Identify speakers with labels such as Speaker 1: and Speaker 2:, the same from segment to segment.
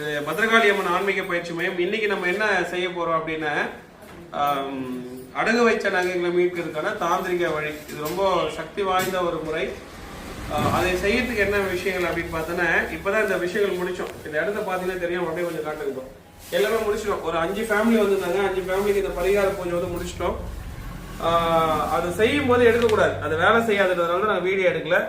Speaker 1: இது பத்ரகாளி அம்மன் ஆன்மீக பயிற்சி மையம். இன்னைக்கு நம்ம என்ன செய்ய போறோம் அப்படின்னா, அடகு வைச்ச நகைகளை மீட்கிறதுக்கான தாந்திரிக வழி. இது ரொம்ப சக்தி வாய்ந்த ஒரு முறை. அதை செய்யறதுக்கு என்ன விஷயங்கள் அப்படின்னு பார்த்தோன்னா, இப்பதான் இந்த விஷயங்கள் முடிச்சோம். இந்த இடத்த பார்த்தீங்கன்னா தெரியும், அப்படியே கொஞ்சம் காட்டுக்கிட்டோம். எல்லாமே முடிச்சிட்டோம். ஒரு 5 ஃபேமிலி வந்திருந்தாங்க. 5 ஃபேமிலிக்கு இந்த பரிகார பூஜை வந்து முடிச்சிட்டோம். அது செய்யும் போது எடுக்கக்கூடாது, அது வேலை செய்யாததுனால நாங்கள் வீடியோ எடுக்கல.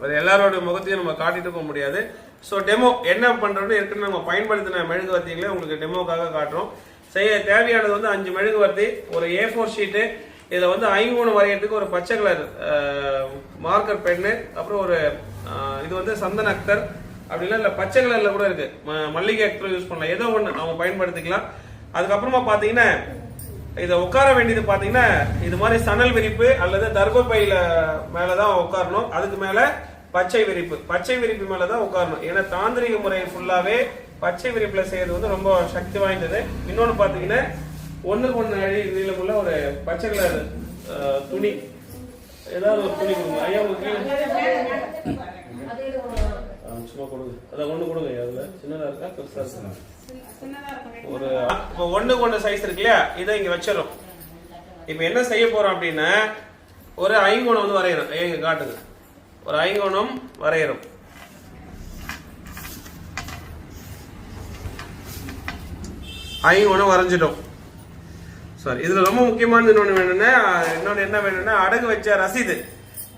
Speaker 1: அது எல்லாரோட முகத்தையும் நம்ம காட்டிட்டு போக முடியாது. ஸோ டெமோ என்ன பண்றோம்னு ஏற்கனவே நம்ம பயன்படுத்தின மெழுகுவர்த்திகளை உங்களுக்கு டெமோக்காக காட்டுறோம். செய்ய தேவையானது வந்து 5 மெழுகுவர்த்தி, ஒரு A4 ஷீட்டு, இதில் வந்து ஐங்கோணம் வரையறதுக்கு ஒரு பச்சை கலர் மார்க்கர் பென்னு, அப்புறம் ஒரு இது வந்து சந்தன அக்தர் அப்படின்னா இல்லை பச்சை கலர்ல கூட இருக்கு, மல்லிகை அக்தர் யூஸ் பண்ணலாம், ஏதோ ஒன்று அவங்க பயன்படுத்திக்கலாம். அதுக்கப்புறமா பார்த்தீங்கன்னா இதை உட்கார வேண்டியது பார்த்தீங்கன்னா இது மாதிரி சணல் விரிப்பு அல்லது தர்பப்பையில மேலதான் உட்காரணும். அதுக்கு மேல பச்சை விரிப்பு மேலதான் உட்காரணும். ஏன்னா தாந்திரிக முறை ஃபுல்லாவே பச்சை விரிப்புல செய்யறது வந்து ரொம்ப சக்தி வாய்ந்தது. இன்னொன்னு பாத்தீங்கன்னா 1:1 அடி நீளமுள்ள ஒரு பச்சை கலர் துணி, ஏதாவது ஒரு துணி கொடுங்க ஐயா. உங்களுக்கு சும்மா கொடுங்க, அதான் ஒண்ணு கொடுங்க. அதுல சின்னதா இருக்கா பெருசா இருக்கா? ஒரு 1:1 சைஸ் இருக்கு இல்லையா, இதை இங்க வச்சிடறோம். இப்ப என்ன செய்ய போறோம் அப்படின்னா, ஒரு ஐங்கோணம் வந்து வரையறோம். எங்க காட்டுங்க, ஒரு ஐங்கோணம் வரையறோம். ஐங்கோணம் வரைஞ்சிட்டோம். சாரி, இதுல ரொம்ப முக்கியமானது இன்னொன்னு என்ன வேணும்னா அடகு வச்ச ரசீது.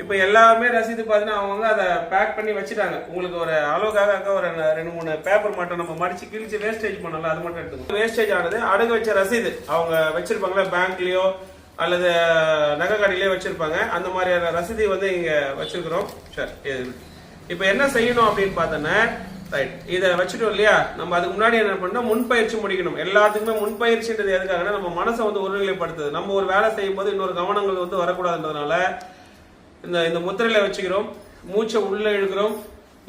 Speaker 1: இப்ப எல்லாமே ரசீது பாத்தீங்கன்னா அவங்க அதை பேக் பண்ணி வச்சுட்டாங்க. உங்களுக்கு ஒரு அளவுக்காக ஒரு 2-3 பேப்பர் மட்டும் நம்ம மடிச்சு கிழிச்சு வேஸ்டேஜ் பண்ணல, அது மட்டும் எடுத்துக்கணும். வேஸ்டேஜ் ஆனது அடகு வச்ச ரசீது அவங்க வச்சிருப்பாங்களா, பேங்க்லயோ அல்லது நகை கடையிலயோ வச்சிருப்பாங்க. அந்த மாதிரியான ரசீதி வந்து இங்க வச்சிருக்கிறோம். சரி, இப்ப என்ன செய்யணும் அப்படின்னு பார்த்தோன்னா, ரைட், இதை வச்சுட்டோம் இல்லையா, நம்ம அதுக்கு முன்னாடி என்ன பண்ணோம், முன்பயிற்சி முடிக்கணும். எல்லாத்துக்குமே முன்பயிற்சின்றது எதுக்காகனா நம்ம மனசை வந்து ஒருநிலைப்படுத்துது. நம்ம ஒரு வேலை செய்யும் போது இன்னொரு கவனங்கள் வந்து வரக்கூடாதுன்றதுனால இந்த முத்திரையில வச்சுக்கிறோம். மூச்சை உள்ள இழுக்கிறோம்,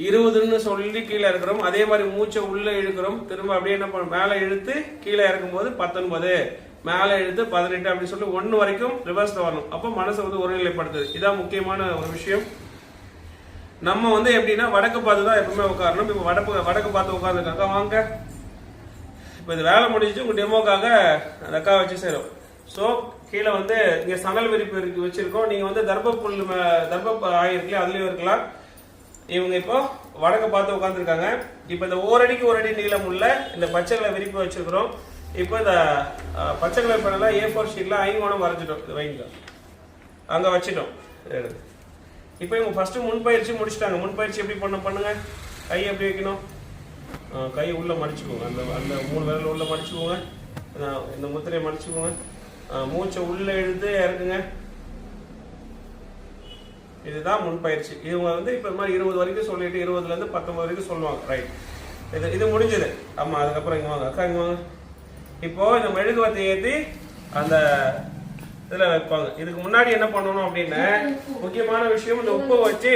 Speaker 1: 20ன்னு சொல்லி கீழே இருக்கிறோம். அதே மாதிரி மூச்சை உள்ள இழுக்கிறோம், திரும்ப அப்படியே என்ன பண்ண மேலே இழுத்து கீழே இறக்கும் போது 19, மேலே இழுத்து 18 அப்படின்னு சொல்லி 1 வரைக்கும் ரிவர்ஸ்ல வரணும். அப்போ மனசை வந்து ஒருநிலைப்படுத்துது. இதான் முக்கியமான ஒரு விஷயம். நம்ம வந்து எப்படின்னா வடக்கு பார்த்து தான் எப்பவுமே உட்காரணும். இப்போ வடக்கு பார்த்து உட்காந்துருக்காங்க வாங்க. இப்போ இது வேலை முடிஞ்சிச்சு, உங்க டெமோக்காக அந்த அக்கா வச்சு சேரும். ஸோ கீழே வந்து இங்க சணல் விரிப்பு வச்சிருக்கோம். நீங்க வந்து தர்ப ஆயிருக்கல, அதுலயும் இருக்கலாம். இவங்க இப்போ வடக்கு பார்த்து உட்காந்துருக்காங்க. இப்போ இந்த 1 அடிக்கு 1 அடி நீளம் உள்ள இந்த பச்சை கலர் விரிப்பு வச்சிருக்கிறோம். இப்போ இந்த பச்சை கலர் பண்ணல A4 ஷீட்ல ஐங்கோணம் வரைஞ்சிட்டோம். இது வைங்க, அங்க வச்சிட்டோம். இப்போ இவங்க ஃபர்ஸ்ட் முன்பயிற்சி முடிச்சிட்டாங்க. முன்பயிற்சி எப்படி பண்ணுங்க, கை எப்படி வைக்கணும், கை உள்ள மடிச்சுக்கோங்க. அந்த 3 விரல் உள்ள மடிச்சுக்கோங்க. இந்த முத்திரையை மடிச்சுக்கோங்க. மூச்சை உள்ள இழுத்து இறக்குங்க. இதுதான் முன்பயிற்சி. இவங்க வந்து இப்ப மாதிரி 20 வரைக்கும் சொல்லிட்டு 20ல இருந்து 19 வரைக்கும் சொல்லுவாங்க. ரைட், இது முடிஞ்சது. ஆமா, அதுக்கப்புறம் இங்க வாங்க அக்கா, இங்க வாங்க. இப்போ இந்த மெழுகுவர்த்தி ஏற்றி அந்த இதுல வைப்பாங்க. இதுக்கு முன்னாடி என்ன பண்ணணும் அப்படின்னா, முக்கியமான விஷயம், இந்த உப்பை வச்சு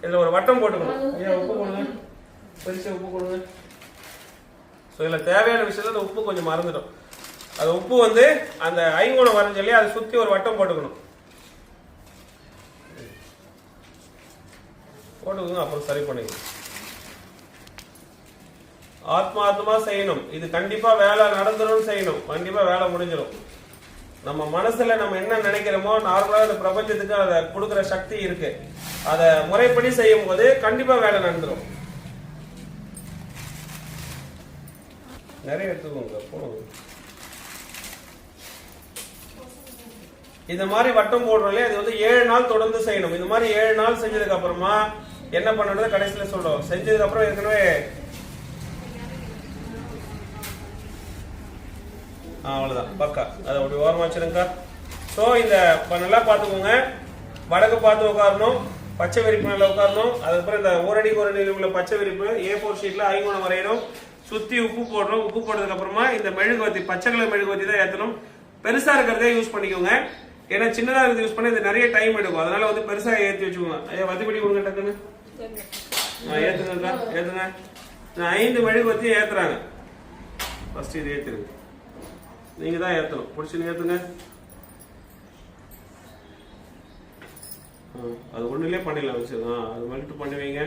Speaker 1: இதுல ஒரு வட்டம் போட்டுக்கணும். ஐயா உப்பு கொடுங்க, பெருசா உப்பு கொடுங்க. ஸோ இதுல தேவையான விஷயத்துல இந்த உப்பு கொஞ்சம் மறந்துடும். அது உப்பு வந்து அந்த ஐங்கோணம் வரைஞ்சலையே அதை சுத்தி ஒரு வட்டம் போட்டுக்கணும். போட்டுக்கோங்க, அப்புறம் சரி பண்ணிக்கணும். ஆத்மார்த்தமா செய்யணும். இது கண்டிப்பா வேலை நடந்துடும் செய்யணும். கண்டிப்பா வேலை முடிஞ்சிடும். நம்ம மனசுல நம்ம என்ன நினைக்கிறோமோ நார்மலா இந்த பிரபஞ்சத்துக்கு அதை கொடுக்குற சக்தி இருக்கு. அதை முறைப்படி செய்யும் போது கண்டிப்பா வேலை நடந்துடும். நிறைய எடுத்துக்கோங்க, போடுங்க. இந்த மாதிரி வட்டம் போடுறோம்ல, இது வந்து 7 நாள் தொடர்ந்து செய்யணும். இந்த மாதிரி 7 நாள் செஞ்சதுக்கு அப்புறமா என்ன பண்ணணும் கடைசியில சொல்றோம். செஞ்சதுக்கு அப்புறம் ஏற்கனவே அவ்வளவுதான், பக்கா. அதை அப்படி ஓரமா வச்சிருங்க. ஸோ இந்த நல்லா பார்த்துக்கோங்க. வடக்கு பார்த்து உட்காரணும், பச்சை விரிப்பு மேல உட்காரணும். அதுக்கப்புறம் இந்த 1 அடிக்கு 1 நீளம் உள்ள பச்சை விரிப்பு A4 ஷீட்ல ஐங்கோணம் வரையணும். சுத்தி உப்பு போடுறோம். உப்பு போட்டதுக்கு அப்புறமா இந்த மெழுகுவர்த்தி, பச்சை கலர் மெழுகுவர்த்தி தான் ஏற்றணும். பெருசா இருக்கிறதே யூஸ் பண்ணிக்கோங்க. ஏன்னா சின்னதா இருக்கிறது யூஸ் பண்ணி இது நிறைய டைம் எடுக்கும். அதனால வந்து பெருசா ஏற்றி வச்சுக்கோங்க. ஐயா வத்திப்படி கொடுங்க டக்குன்னு. ஏத்துங்க. 5 மெழுகுவர்த்தி ஏத்துறாங்க. ஃபர்ஸ்ட் இது ஏத்துருங்க. நீங்க தான் ஏத்தணும். பிடிச்சு ஏத்துங்க. அது ஒண்ணுலயே பண்ணிடலாம். அது மெல்ட் பண்ணுவீங்க.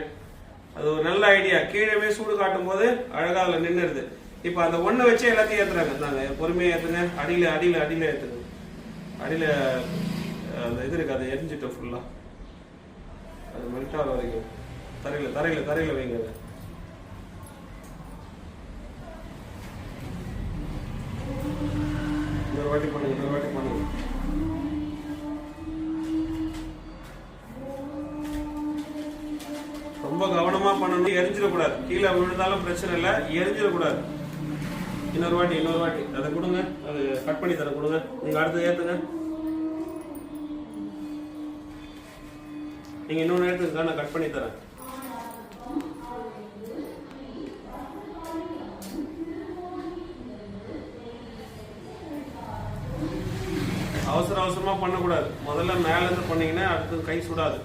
Speaker 1: அது ஒரு நல்ல ஐடியா. கீழே சூடு காட்டும் போது அழகா அதுல நின்னுருது. இப்ப அந்த ஒண்ணு வச்சு எல்லாத்தையும் ஏத்துறாங்க. நாங்க பொறுமையா ஏத்துங்க. அடியில அடியில அடியில ஏத்துங்க. அடியில அந்த இது இருக்கு, அதை எரிஞ்சிட்டோம் ஃபுல்லா. அது மெல்ட் ஆகிற வரைக்கும் தரையில தரையில தரையில வைங்க. அதை இன்னொரு வாட்டி பண்ணுங்க, இன்னொரு வாட்டி பண்ணுங்க. ரொம்ப கவனமா பண்ணணும். எரிஞ்சிடக்கூடாது. கீழே விழுந்தாலும் பிரச்சனை இல்லை, எரிஞ்சிடக்கூடாது. இன்னொரு வாட்டி இன்னொரு வாட்டி அதை கொடுங்க. அது கட் பண்ணி தர கொடுங்க. நீங்க அடுத்து ஏத்துங்க. நீங்க இன்னொன்று எடுத்துக்கா, நான் கட் பண்ணி தரேன். அவசர அவசரமா பண்ணக்கூடாது. முதல்ல மேல இருந்து பண்ணீங்கன்னா அடுத்து கை சுடாது.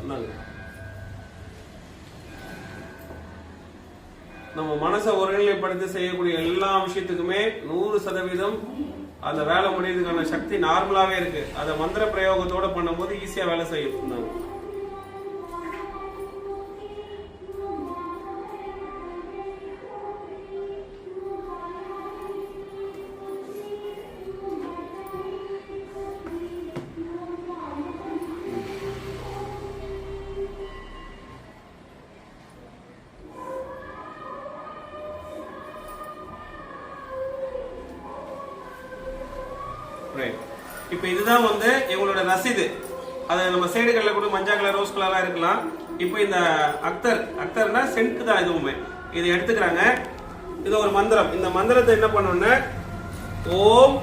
Speaker 1: நம்ம மனசை ஒருநிலைப்படுத்தி செய்யக்கூடிய எல்லா விஷயத்துக்குமே 100% அந்த வேலை முடியறதுக்கான சக்தி நார்மலாவே இருக்கு. அதை மந்திர பிரயோகத்தோட பண்ணும்போது ஈஸியா வேலை செய்யும். இப்ப இதுதான் இவங்களோட ரசீது. அது நம்ம சைடு கலர்ல கூட மஞ்சள் கலர், ரோஸ் கலரா இருக்கலாம். இப்ப இந்த அக்தர்னா சென்ட் தான். இதுவுமே இதை எடுத்துக்கிறாங்க. இது ஒரு மந்திரம். இந்த மந்திரத்தை என்ன பண்ணணும்னா ஓம்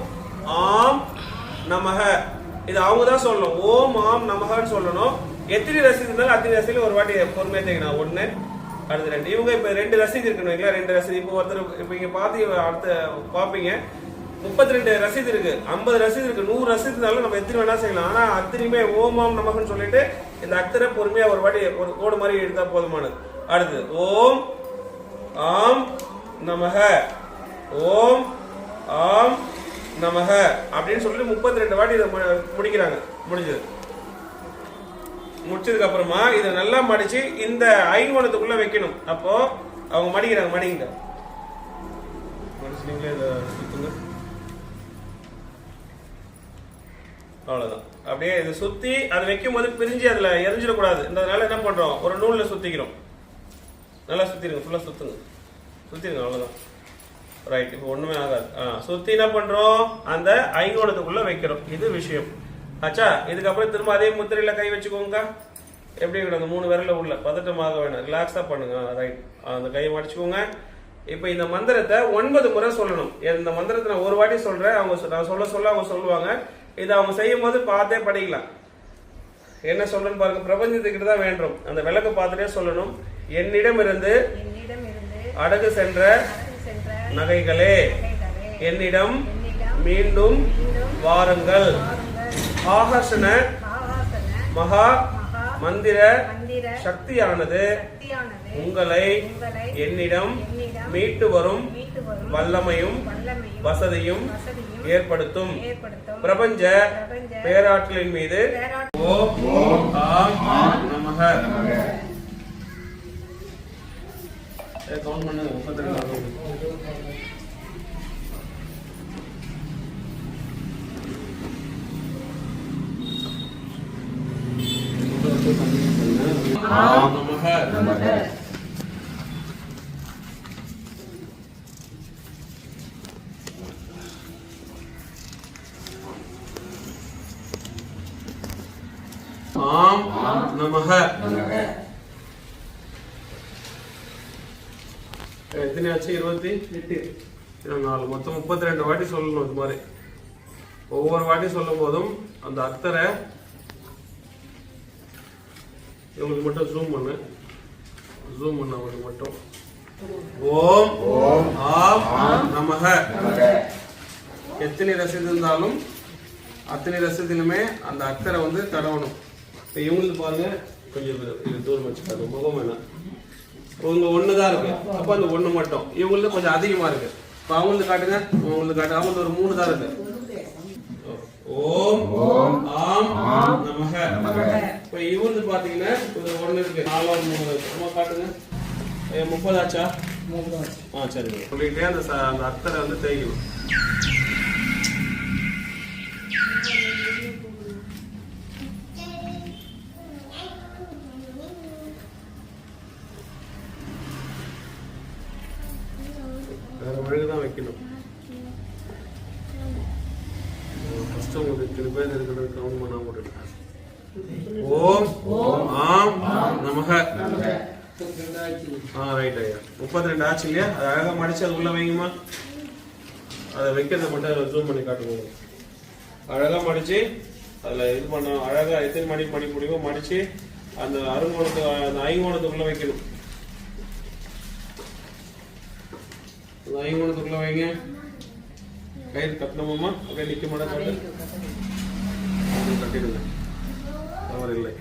Speaker 1: ஆம் நமக, இது அவங்க தான் சொல்லணும். ஓம் ஆம் நமகன்னு சொல்லணும். எத்தனை ரசீது இருந்தாலும் அத்தனை ரசீது ஒரு வாட்டி பொறுமையா தேங்கணும். 1 அடுத்து 2. இவங்க இப்ப 2 ரசீது இருக்கணும். 2 ரசீது. இப்போ ஒருத்தர் இப்ப இங்க பாத்து அடுத்த பாப்பீங்க 32 ரசீது இருக்கு, 50 ரசீது இருக்கு, 100 ரசீது இருந்தாலும் நம்ம எத்தனை வேணா செய்யலாம். ஆனா அத்தனையுமே ஓமாம் நமக்குன்னு சொல்லிட்டு இந்த அக்தரை பொறுமையா ஒரு வாட்டி ஒரு கோடு மாதிரி எடுத்தா போதுமானது. அடுத்து ஓம் ஆம் நமக, ஓம் ஆம் நமக அப்படின்னு சொல்லிட்டு 32 வாட்டி இதை முடிக்கிறாங்க. முடிச்சதுக்கு அப்புறமா இதை நல்லா மடிச்சு இந்த ஐங்கோணத்துக்குள்ள வைக்கணும். அப்போ அவங்க மடிக்கிறாங்க. மடிங்க மடிச்சுங்களே இதை சுத்துங்க. அவ்வளவுதான். அப்படியே இதை சுத்தி அதை வைக்கும் போது பிரிஞ்சு அதுல எரிஞ்சிடக்கூடாது. இதனால என்ன பண்றோம், ஒரு நூல்ல சுத்திக்கிறோம். நல்லா சுத்திருங்க, ஃபுல்லா சுத்திருங்க. அவ்வளவுதான். ரைட். இப்போ ஒண்ணுமே ஆகாது. சுத்தி என்ன பண்றோம், அந்த ஐங்கோணத்துக்குள்ள வைக்கிறோம். இது விஷயம் ஆச்சா. இதுக்கப்புறம் திரும்ப அதே முத்திரையில கை வச்சுக்கோங்க. எப்படி அந்த 3 விரல உள்ள பதட்டமாக வேணும், ரிலாக்ஸா பண்ணுங்க. ரைட். அந்த கையை மடிச்சுக்கோங்க. இப்ப இந்த மந்திரத்தை 9 முறை சொல்லணும். இந்த மந்திரத்தை நான் ஒரு வாட்டி சொல்றேன். நான் சொல்ல அவங்க சொல்லுவாங்க. இதை அவங்க செய்யும் போது பார்த்தே படிக்கலாம். என்ன சொல்றேன்னு பாருங்க. பிரபஞ்சத்துக்கிட்ட தான் வேண்டும். அந்த விளக்கு பார்த்துட்டே சொல்லணும். என்னிடம் இருந்து அடகு சென்ற நகைகளே என்னிடம் மீண்டும் வாருங்கள். ஆகர்ஷண மகா மந்திர சக்தியானது உங்களை என்னிடம் மீட்டு வரும் வல்லமையும் வசதியும் ஏற்படுத்தும். பிரபஞ்ச பேராற்றலின் மீது ஓம் ஆம் நமக. கவுண்ட் பண்ணுங்க. 32. நமக. ஆம் நமக. எத்தனை ஆச்சு? 28, 24, மொத்தம் 32 வாட்டி சொல்லணும். இது மாதிரி ஒவ்வொரு வாட்டி சொல்லும் போதும் அந்த அக்தரை இவங்களுக்கு மட்டும் ஜூம் பண்ண அவங்களுக்கு மட்டும் ஓம் ஆம் நமக. எத்தனை ரசீது இருந்தாலும் அத்தனை ரசீதிலுமே அந்த அக்தரை தடவணும். இப்போ இவங்களுக்கு பாருங்க, கொஞ்சம் இது தூரம் வச்சுக்காது, முகம் வேணாம். இவங்க 1 தான் இருக்கு. அப்போ அந்த 1 மட்டும். இவங்களுக்கு கொஞ்சம் அதிகமா இருக்கு. இப்போ அவங்களுக்கு காட்டுங்க. அவங்களுக்கு ஒரு 3 தான் இருக்கு. ஓம் ஆம் நமக. இப்போ இவங்களுக்கு பாத்தீங்கன்னா 1 இருக்கு, 4 3 இருக்கு. காட்டுங்க. 30 ஆச்சா? சரி சொல்லிட்டே அந்த அத்தரை வந்து தேய்க்கணும். வேற மெழுகுதான் வைக்கணும். ஃபர்ஸ்ட் உங்களுக்கு சில பேர் இருக்கிறது கவுண்ட் பண்ணா போட்டுருக்காங்க. ஓம் ஆம் நமக. ரைட் ஐயா. 32 ஆச்சு இல்லையா? அது அழகா மடிச்சு அது உள்ள வைங்கம்மா. அதை வைக்கிறத மட்டும் ஜூம் பண்ணி காட்டுங்க. அழகா மடிச்சு அதுல இது பண்ண அழகா எத்தனை மணி முடியுமோ மடிச்சு அந்த அருங்கோணத்து அந்த ஐங்கோணத்துக்குள்ள வைக்கணும். அந்த ஐங்கோணத்துக்குள்ள வைங்க. கயிறு கட்டணுமாம்மா? அப்படியே நிக்க மாட்டேன் கட்டிடுங்க. தவறு இல்லை.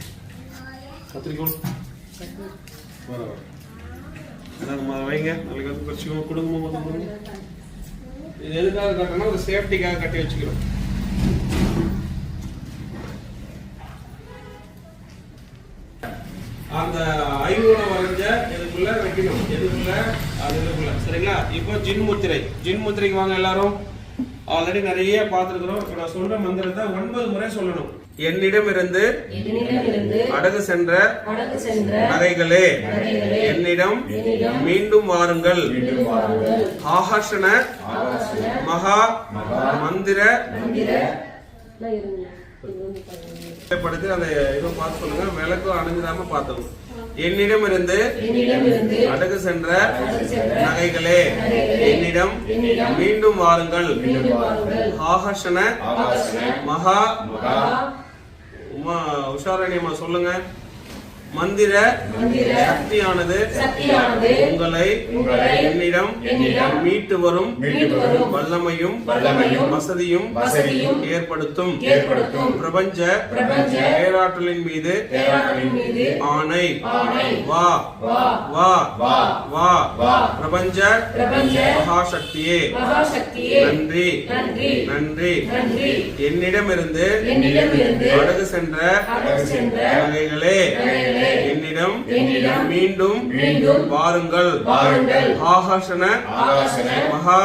Speaker 1: கத்திரிக்கோள் வைங்க. நாளைக்கு வந்து வச்சுக்கோங்க. குடும்பம் இது எதுக்காக கட்டணும்? ஒரு சேஃப்டிக்காக கட்டி வச்சுக்கிறோம். அந்த ஐங்கோணம் வரைஞ்ச இதுக்குள்ள வைக்கணும். எதுக்குள்ள? அதுக்குள்ள. சரிங்களா? இப்போ ஜின் முத்திரைக்கு வாங்க எல்லாரும். ஆல்ரெடி நிறைய பார்த்துருக்கிறோம். இப்ப நான் சொல்ற மந்திரத்தை 9 முறை சொல்லணும். என்னிடமிருந்து அடகு சென்ற நகைகளே என்னிடம் மீண்டும் வாருங்கள். ஆஹர்ஷண மகா மந்திர படுத்து அந்த இதை பார்த்து சொல்லுங்க. விளக்கும் அணுகிடாம பார்த்தோம். என்னிடமிருந்து அடகு சென்ற நகைகளே என்னிடம் மீண்டும் வாருங்கள். ஆஹர்ஷண மகா உஷாரணியமா சொல்லுங்க. மந்திர சக்தியானது உங்களை என்னிடம் மீட்டு வரும் வல்லமையும் வசதியும் ஏற்படுத்தும். பிரபஞ்ச பேராற்றலின் மீது ஆணை. வா வா வா பிரபஞ்ச மகாசக்தியே நன்றி நன்றி. என்னிடமிருந்து அடகு சென்ற நகைகளே என்னிடம் மீண்டும் வாருங்கள். ஆகாஷன மகா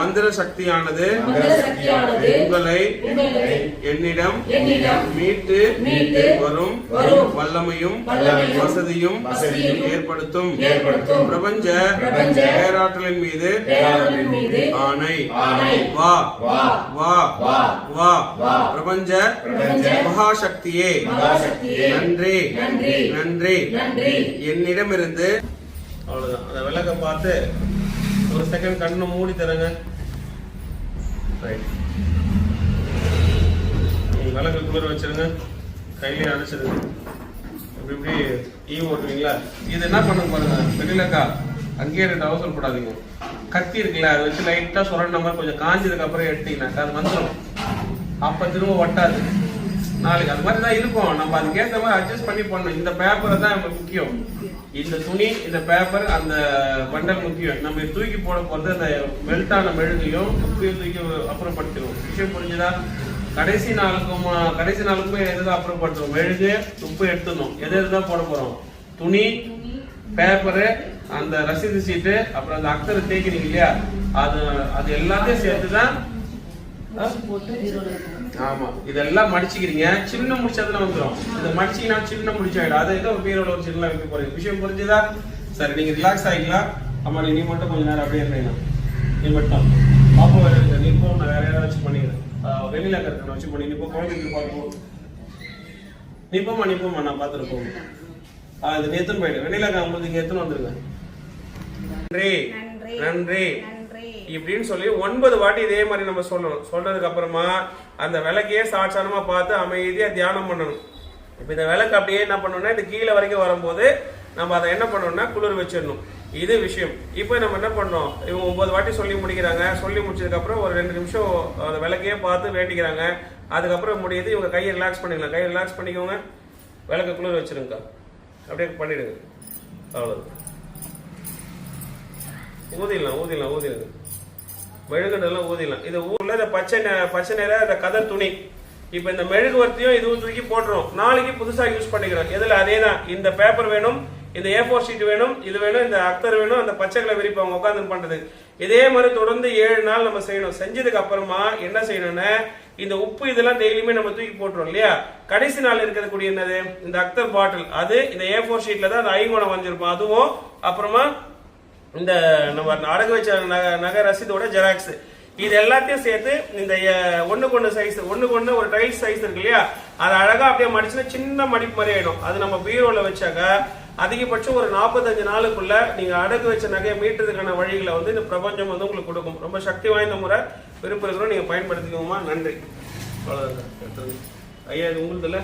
Speaker 1: மந்திர சக்தியானது உங்களை என்னிடம் மீட்டு வரும் வல்லமையும் வசதியும் ஏற்படுத்தும். பிரபஞ்ச பேராற்றலின் மீது ஆணை. வா வா வா பிரபஞ்ச மகாசக்தியே நன்றி நன்றி. என்னிடமிருந்து அவ்வளவுதான். அந்த விளக்க பார்த்து ஒரு செகண்ட் கண்ணு மூடி தரங்க. விளக்கு குளிர வச்சிருங்க. கையிலே அடைச்சிருங்க. இப்படி இப்படி ஈ ஓட்டுவீங்களா? இது என்ன பண்ண பாருங்க. வெளியிலக்கா அங்கேயே 2 அவசரப்படாதீங்க. கத்தி இருக்குல்ல, அதை வச்சு லைட்டா சுரண்ட மாதிரி கொஞ்சம் காஞ்சதுக்கு அப்புறம் எடுத்தீங்கன்னாக்கா அது வந்துடும். அப்ப திரும்ப ஒட்டாது. நாளைக்கு அது மாதிரி தான் இருக்கும். நம்ம அதுக்கேற்ற மாதிரி அட்ஜஸ்ட் பண்ணி பண்ணணும். இந்த பேப்பரை தான் முக்கியம். இந்த துணி, இந்த பேப்பர், அந்த பண்டல் முக்கியம். நம்ம தூக்கி போட போறது அந்த மெல்ட்டான மெழுகையும் உப்பையும் தூக்கி அப்புறப்படுத்திடுவோம். விஷயம் புரிஞ்சுதா? கடைசி நாளுக்குமே எதுதான் அப்புறப்படுத்துவோம்? மெழுகு, உப்பு எடுத்துடணும். எதுதான் போட போறோம்? துணி, பேப்பரு, அந்த ரசீது சீட்டு, அப்புறம் அந்த அக்தரை தேய்க்கிறீங்க இல்லையா, அது எல்லாத்தையும் சேர்த்துதான். ஆமா, இதெல்லாம் மடிச்சுக்கிறீங்க. சின்ன முடிச்சதுல வந்துடும். இதை மடிச்சீங்கன்னா சின்ன முடிச்சாயிடும். அதை ஏதோ பீரோட ஒரு சின்ன வைக்க போறீங்க. விஷயம் புரிஞ்சுதா? சரி, நீங்க ரிலாக்ஸ் ஆகிக்கலாம். அம்மா நீ மட்டும் கொஞ்ச நேரம் அப்படியே இருந்தீங்க. நீ மட்டும் பாப்பா வேற நீ போ. நான் வேற யாராவது வச்சு பண்ணிக்கிறேன். வெளியில இருக்கிறத வச்சு பண்ணி நீ போ. குழந்தைக்கு பார்ப்போம். நீ போமா நான் பார்த்துட்டு போவோம். அது நேத்துன்னு போயிடு. வெளியில உங்களுக்கு எத்தனை வந்துருங்க. நன்றி நன்றி இப்படின்னு சொல்லி 9 வாட்டி இதே மாதிரி நம்ம சொல்லணும். சொல்றதுக்கு அப்புறமா அந்த விளக்கையே சாட்சானமா பார்த்து அமைதியா தியானம் பண்ணணும். இப்ப இந்த விளக்கு அப்படியே என்ன பண்ணணும்னா இது கீழே வரைக்கும் வரும்போது நம்ம அதை என்ன பண்ணணும்னா குளிர் வச்சிடணும். இது விஷயம். இப்போ நம்ம என்ன பண்ணோம்? இவங்க 9 வாட்டி சொல்லி முடிக்கிறாங்க. சொல்லி முடிச்சதுக்கு அப்புறம் ஒரு 2 நிமிஷம் அந்த விளக்கையே பார்த்து வேண்டிக்கிறாங்க. அதுக்கப்புறம் முடியுது. இவங்க கையை ரிலாக்ஸ் பண்ணிக்கலாம். கையை ரிலாக்ஸ் பண்ணிக்கோங்க. விளக்க குளிர் வச்சிருங்க. அப்படியே பண்ணிடுங்க. அவ்வளவு. ஊதிடலாம். மெழுகுன்றதெல்லாம் ஊதிடலாம். இது ஊர்ல இந்த பச்சை நேர இந்த கதர் துணி. இப்ப இந்த மெழுகுவர்த்தியும் இதுவும் தூக்கி போட்டுரும். நாளைக்கு புதுசா யூஸ் பண்ணிக்கிறோம். எதுல? அதே தான். இந்த பேப்பர் வேணும், இந்த A4 ஷீட் வேணும், இது வேணும், இந்த அக்தர் வேணும், அந்த பச்சை கலர் விரிப்பு அவங்க உட்காந்து பண்றது. இதே மாதிரி தொடர்ந்து 7 நாள் நம்ம செய்யணும். செஞ்சதுக்கு அப்புறமா என்ன செய்யணும்னா இந்த உப்பு இதெல்லாம் டெய்லியுமே நம்ம தூக்கி போட்டுரும் இல்லையா. கடைசி நாள் இருக்கக்கூடிய என்னது இந்த அக்தர் பாட்டில், அது இந்த A4 ஷீட்ல தான் அந்த ஐங்கோணம் வந்திருக்கும். அதுவும் அப்புறமா இந்த நம்ம அடகு வச்ச நகை ரசீதோட ஜெராக்ஸ், இது எல்லாத்தையும் சேர்த்து இந்த ஒண்ணுக்கு சைஸ், ஒண்ணுக்கு ஒரு டைல்ஸ் சைஸ் இருக்கு இல்லையா, அது அழகா அப்படியே மடிச்சுன்னா சின்ன மடிப்பு மாதிரி ஆயிடும். அது நம்ம பீரோல வச்சாக்க அதிகபட்சம் ஒரு 45 நாளுக்குள்ள நீங்க அடகு வச்ச நகையை மீட்டதுக்கான வழிகளை வந்து இந்த பிரபஞ்சம் வந்து உங்களுக்கு கொடுக்கும். ரொம்ப சக்தி வாய்ந்த முறை, விருப்பம் இருக்கிறோம், நீங்க பயன்படுத்திக்கோமா. நன்றி. அவ்வளவுதான் ஐயா, இது உங்களுதுல